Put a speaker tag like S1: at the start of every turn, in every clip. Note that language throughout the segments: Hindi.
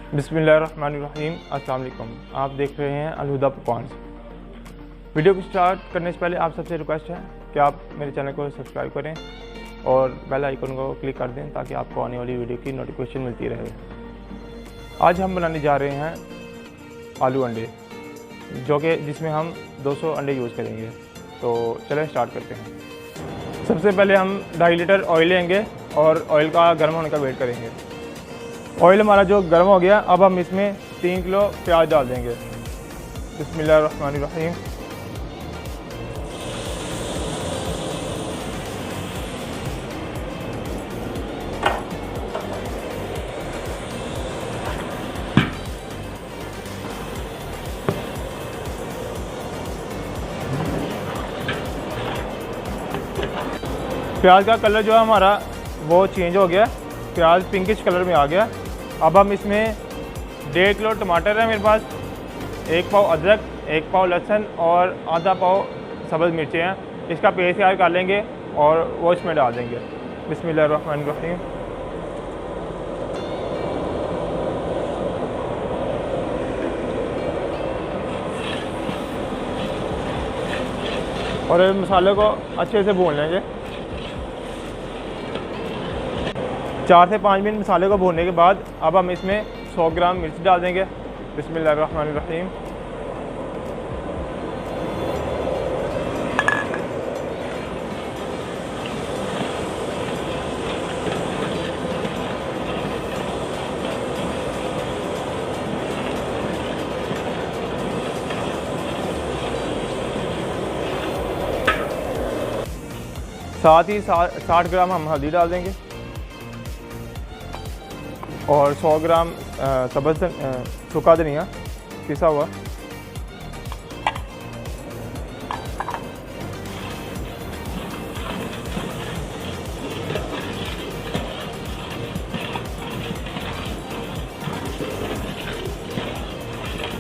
S1: बिस्मिल्लाहिर्रहमानिर्रहीम। अस्सलाम वालेकुम। आप देख रहे हैं अलहुदा पकवान। वीडियो को स्टार्ट करने से पहले आप सबसे रिक्वेस्ट है कि आप मेरे चैनल को सब्सक्राइब करें और बेल आइकन को क्लिक कर दें ताकि आपको आने वाली वीडियो की नोटिफिकेशन मिलती रहे। आज हम बनाने जा रहे हैं आलू अंडे, जिसमें हम 200 अंडे यूज़ करेंगे। तो चलें स्टार्ट करते हैं। सबसे पहले हम 2.5 लीटर ऑयल लेंगे और ऑयल का गर्म होने का वेट करेंगे। ऑयल हमारा जो गर्म हो गया, अब हम इसमें 3 किलो प्याज डाल देंगे। बिस्मिल्लाहिर्रहमानिर्रहीम। प्याज का कलर जो है हमारा वो चेंज हो गया, प्याज पिंकिश कलर में आ गया। अब हम इसमें 1.5 किलो टमाटर है मेरे पास, 1 पाव अदरक, 1 पाव लहसुन और आधा पाव सब्ज़ मिर्चें हैं। इसका पेस्ट तैयार कर लेंगे और वो इसमें डाल देंगे। बिस्मिल्लाहिर्रहमानिर्रहीम। और मसाले को अच्छे से भून लेंगे। 4 से 5 मिनट मसाले को भूनने के बाद अब हम इसमें 100 ग्राम मिर्च डाल देंगे। बिस्मिल्लाहिर्रहमानिर्रहीम। साथ ही 60 ग्राम हम हल्दी डाल देंगे और 100 ग्राम सब्ज़ सूखा धनिया पिसा हुआ।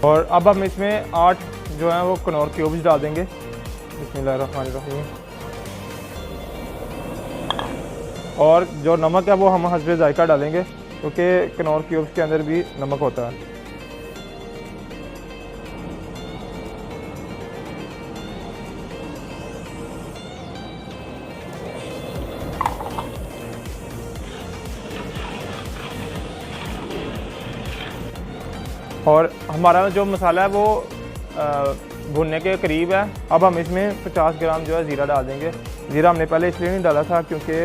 S1: और अब हम इसमें 8 जो है वो कनौर क्यूब्स डाल देंगे। बिस्मिल्लाहिर्रहमानिर्रहीम। और जो नमक है वो हम हस्बे जायका डालेंगे क्योंकि कनौर क्यूब्स के अंदर भी नमक होता है। और हमारा जो मसाला है वो भुनने के करीब है। अब हम इसमें 50 ग्राम जो है ज़ीरा डाल देंगे। ज़ीरा हमने पहले इसलिए नहीं डाला था क्योंकि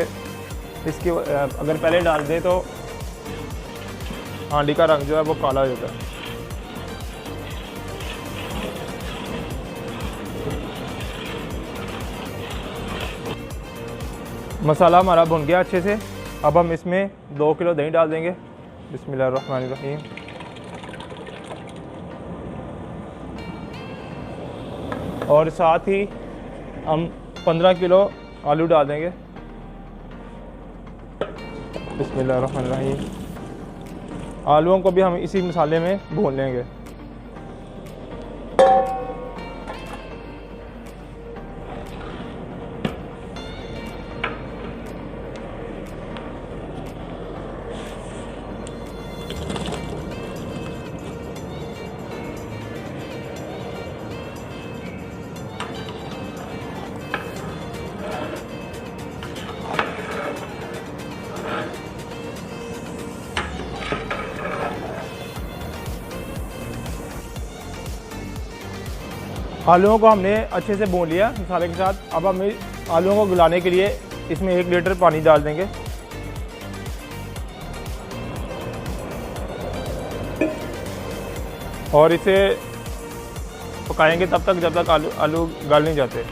S1: इसकी अगर पहले डाल दें तो हांडी का रंग जो है वो काला हो जाता है। मसाला हमारा भुन गया अच्छे से। अब हम इसमें 2 किलो दही डाल देंगे। बिस्मिल्लाहिर्रहमानिर्रहीम। और साथ ही हम 15 किलो आलू डाल देंगे। बिस्मिल्लाहिर्रहमानिर्रहीम। आलूओं को भी हम इसी मसाले में भून लेंगे। आलूओं को हमने अच्छे से भून लिया मसाले के साथ। अब हम आलूओं को गलाने के लिए इसमें 1 लीटर पानी डाल देंगे। और इसे पकाएंगे तब तक जब तक आलू गल नहीं जाते।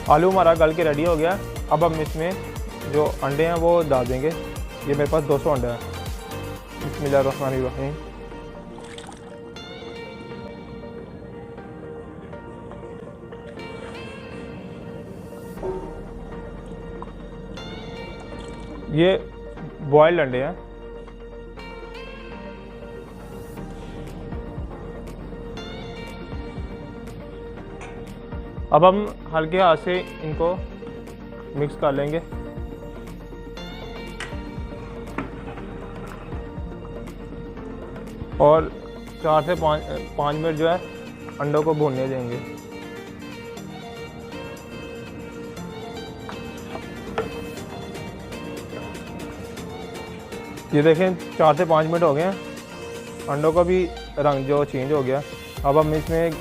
S1: आलू हमारा गल के रेडी हो गया। अब हम इसमें जो अंडे हैं वो डाल देंगे। ये मेरे पास 200 अंडे हैं। बिस्मिल्लाहिर्रहमानिर्रहीम। ये बॉयल्ड अंडे हैं। अब हम हल्के हाथ से इनको मिक्स कर लेंगे। और 4 से 5 मिनट जो है अंडों को भूनने देंगे। ये देखें 4 से 5 मिनट हो गए हैं, अंडों का भी रंग जो चेंज हो गया। अब हम इसमें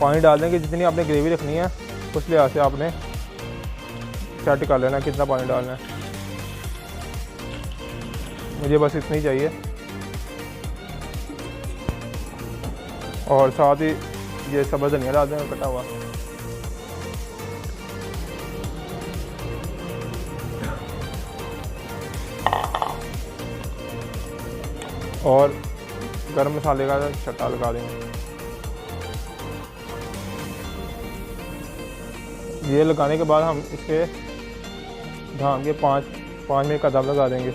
S1: पानी डाल देंगे, जितनी आपने ग्रेवी रखनी है उस लिहाज से आपने सेट कर लेना कितना पानी डालना है। मुझे बस इतना ही चाहिए। और साथ ही ये सब्ज़ धनिया डाल देंगे कटा हुआ। और गरम मसाले का छट्टा लगा देंगे। ये लगाने के बाद हम इसके ढाँक के 5 मिनट का दम लगा देंगे।